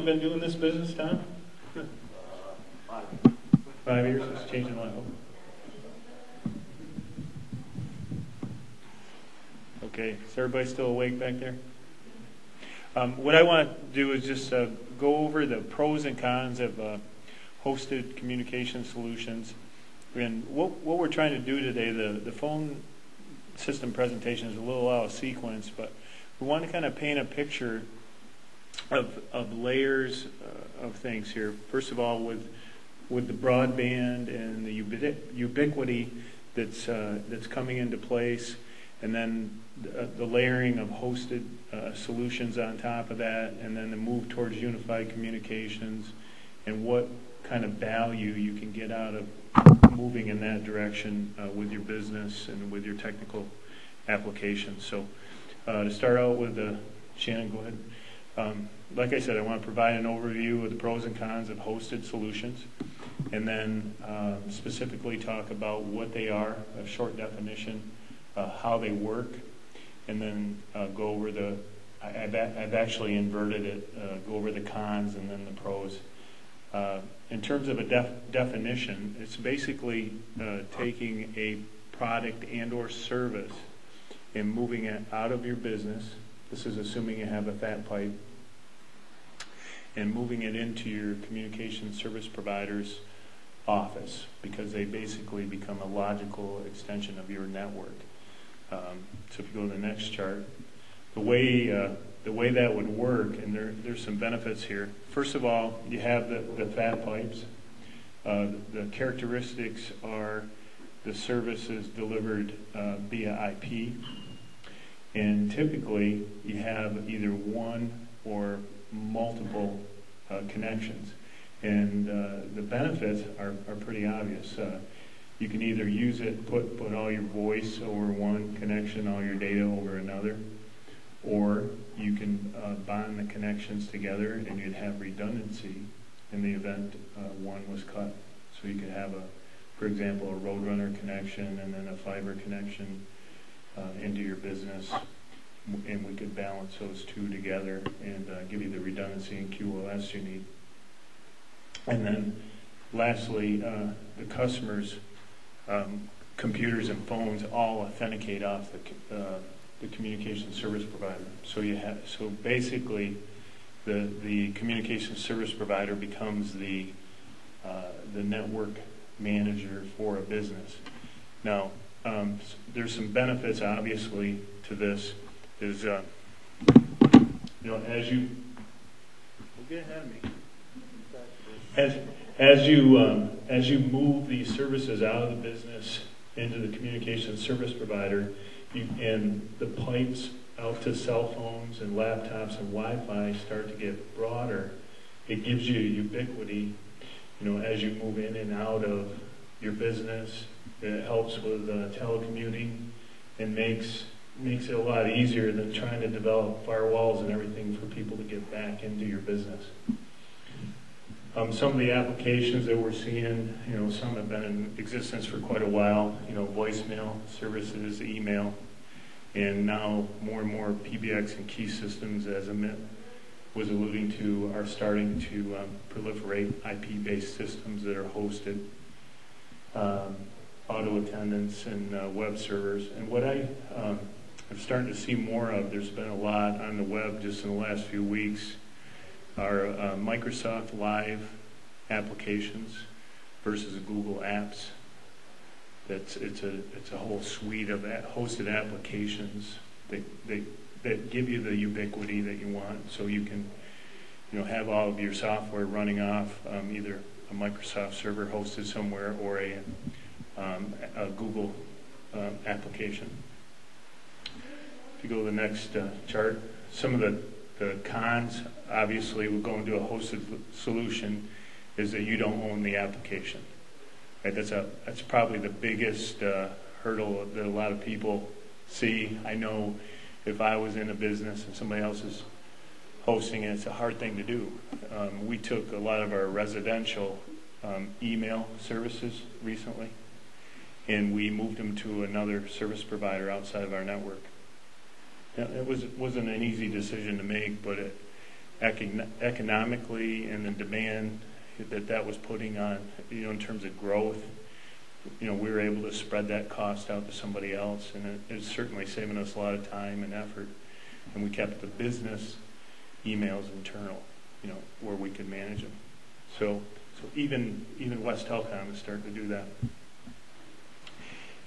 been doing this business, Tom? 5. 5 years. It's changing a lot. Okay, is everybody still awake back there? What I want to do is just go over the pros and cons of hosted communication solutions. And what we're trying to do today, the phone system presentation is a little out of sequence, but we want to kind of paint a picture of layers of things here. First of all, with the broadband and the ubiquity that's coming into place, and then the layering of hosted solutions on top of that, and then the move towards unified communications, and what kind of value you can get out of moving in that direction with your business and with your technical applications. So to start out with, Shannon, go ahead. Like I said, I want to provide an overview of the pros and cons of hosted solutions, and then specifically talk about what they are, a short definition, how they work, and then go over I've actually inverted it, go over the cons and then the pros. In terms of a definition, it's basically taking a product and or service and moving it out of your business. This is assuming you have a fat pipe, and moving it into your communication service provider's office, because they basically become a logical extension of your network. So if you go to the next chart, the way that would work, and there's some benefits here. First of all, you have the fat pipes. The characteristics are the service is delivered via IP, and typically you have either one or multiple connections, and the benefits are pretty obvious. You can either use it, put all your voice over one connection, all your data over another, or you can bond the connections together, and you'd have redundancy in the event one was cut. So you could have, for example, a Roadrunner connection and then a fiber connection into your business, and we could balance those two together and give you the redundancy and QoS you need. And then lastly, the customers' computers and phones all authenticate off the communication service provider. So basically, the communication service provider becomes the network manager for a business. Now, there's some benefits, obviously, to this. Is as you get ahead of me, as you move these services out of the business into the communication service provider, and the pipes out to cell phones and laptops and Wi-Fi start to get broader, it gives you ubiquity. As you move in and out of your business, it helps with telecommuting and makes it a lot easier than trying to develop firewalls and everything for people to get back into your business. Some of the applications that we're seeing, some have been in existence for quite a while, voicemail services, email, and now more and more PBX and key systems, as Amit was alluding to, are starting to proliferate IP-based systems that are hosted, auto attendance and web servers. And what I'm starting to see more of, there's been a lot on the web just in the last few weeks, are Microsoft Live applications versus Google Apps. It's a whole suite of hosted applications that give you the ubiquity that you want, so you can have all of your software running off either a Microsoft server hosted somewhere or a Google application. If you go to the next chart, some of the cons, obviously, with going to a hosted solution is that you don't own the application. Right? That's probably the biggest hurdle that a lot of people see. I know if I was in a business and somebody else is hosting it, it's a hard thing to do. We took a lot of our residential email services recently, and we moved them to another service provider outside of our network. It wasn't an easy decision to make, but economically and the demand that was putting on, in terms of growth, we were able to spread that cost out to somebody else, and it's certainly saving us a lot of time and effort. And we kept the business emails internal, where we could manage them. So even West Telecom is starting to do that.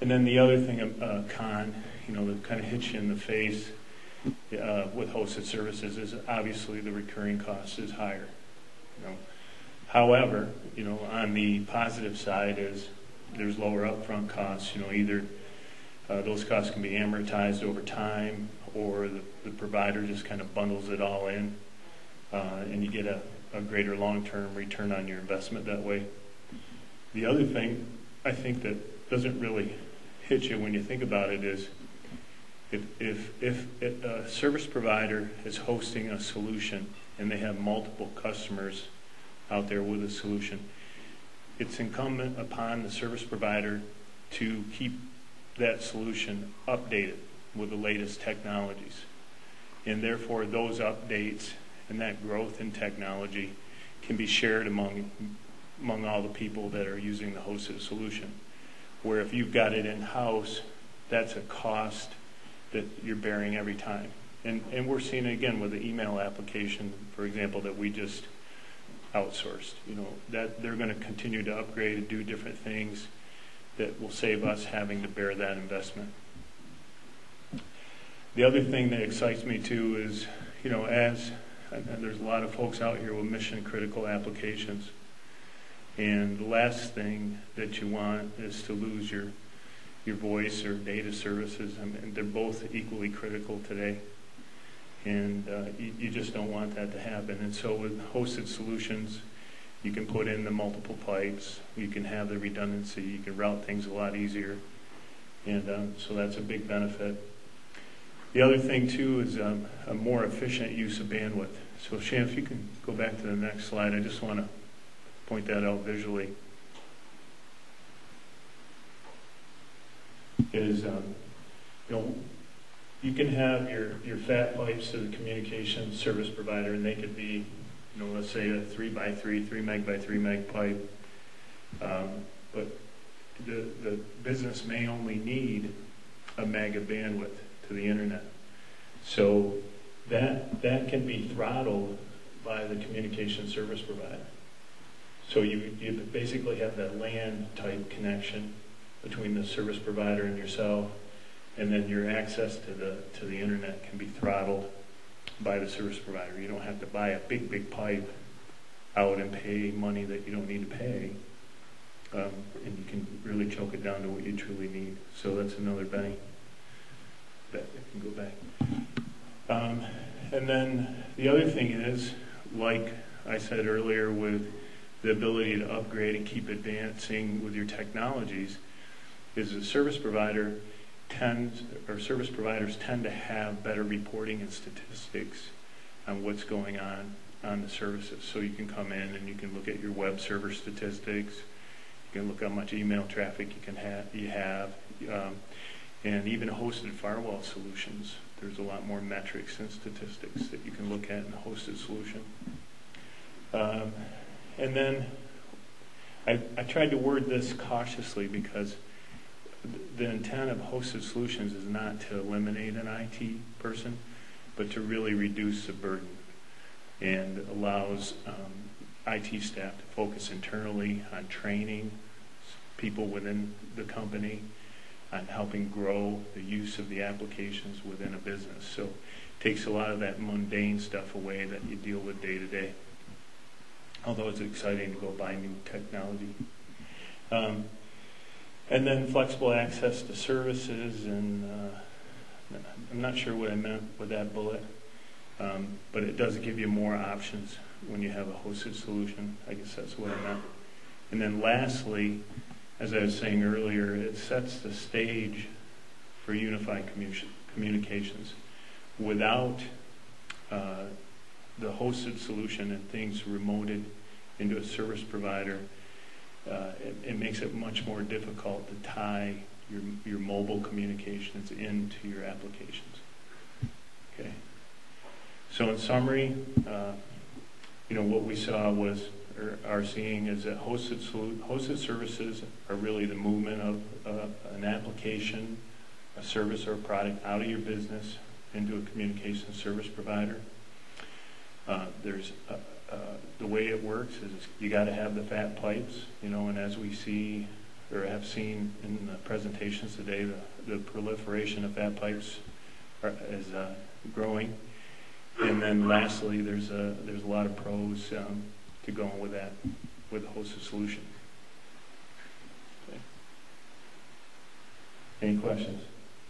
And then the other thing, con, that kind of hits you in the face with hosted services is obviously the recurring cost is higher. However, on the positive side is there's lower upfront costs. Either those costs can be amortized over time, or the provider just kind of bundles it all in, and you get a greater long-term return on your investment that way. The other thing I think that doesn't really hit you when you think about it is if a service provider is hosting a solution and they have multiple customers out there with a solution, it's incumbent upon the service provider to keep that solution updated with the latest technologies. And therefore those updates and that growth in technology can be shared among all the people that are using the hosted solution. Where if you've got it in-house, that's a cost that you're bearing every time. And we're seeing it again with the email application, for example, that we just outsourced. That they're going to continue to upgrade and do different things that will save us having to bear that investment. The other thing that excites me too is, and there's a lot of folks out here with mission critical applications. And the last thing that you want is to lose your voice or data services. I mean, they're both equally critical today. And you just don't want that to happen. And so with hosted solutions, you can put in the multiple pipes, you can have the redundancy, you can route things a lot easier. And so that's a big benefit. The other thing too is a more efficient use of bandwidth. So Shan, if you can go back to the next slide, I just want to point that out visually. Is you can have your fat pipes to the communication service provider, and they could be, let's say a 3x3, 3 meg by 3 meg pipe. But the business may only need a meg of bandwidth to the internet. So that can be throttled by the communication service provider. So you basically have that LAN type connection between the service provider and yourself, and then your access to the internet can be throttled by the service provider. You don't have to buy a big pipe out and pay money that you don't need to pay, and you can really choke it down to what you truly need. So that's another benefit. That I can go back. And then the other thing is, like I said earlier, with the ability to upgrade and keep advancing with your technologies, is the service provider service providers tend to have better reporting and statistics on what's going on the services. So you can come in and you can look at your web server statistics, you can look how much email traffic you have, and even hosted firewall solutions. There's a lot more metrics and statistics that you can look at in a hosted solution. And then I tried to word this cautiously because the intent of hosted solutions is not to eliminate an IT person, but to really reduce the burden, and allows IT staff to focus internally on training people within the company, on helping grow the use of the applications within a business. So it takes a lot of that mundane stuff away that you deal with day to day. Although it's exciting to go buy new technology. And then flexible access to services, and I'm not sure what I meant with that bullet, but it does give you more options when you have a hosted solution. I guess that's what I meant. And then lastly, as I was saying earlier, it sets the stage for unified communications. Without the hosted solution and things remoted into a service provider, it makes it much more difficult to tie your mobile communications into your applications. Okay. So in summary, what we saw was, or are seeing, is that hosted services are really the movement of an application, a service or a product out of your business into a communication service provider. The way it works is you got to have the fat pipes, and as we see or have seen in the presentations today, the proliferation of fat pipes is growing. And then lastly, there's a lot of pros to going with that, with a hosted solution. Okay. Any questions?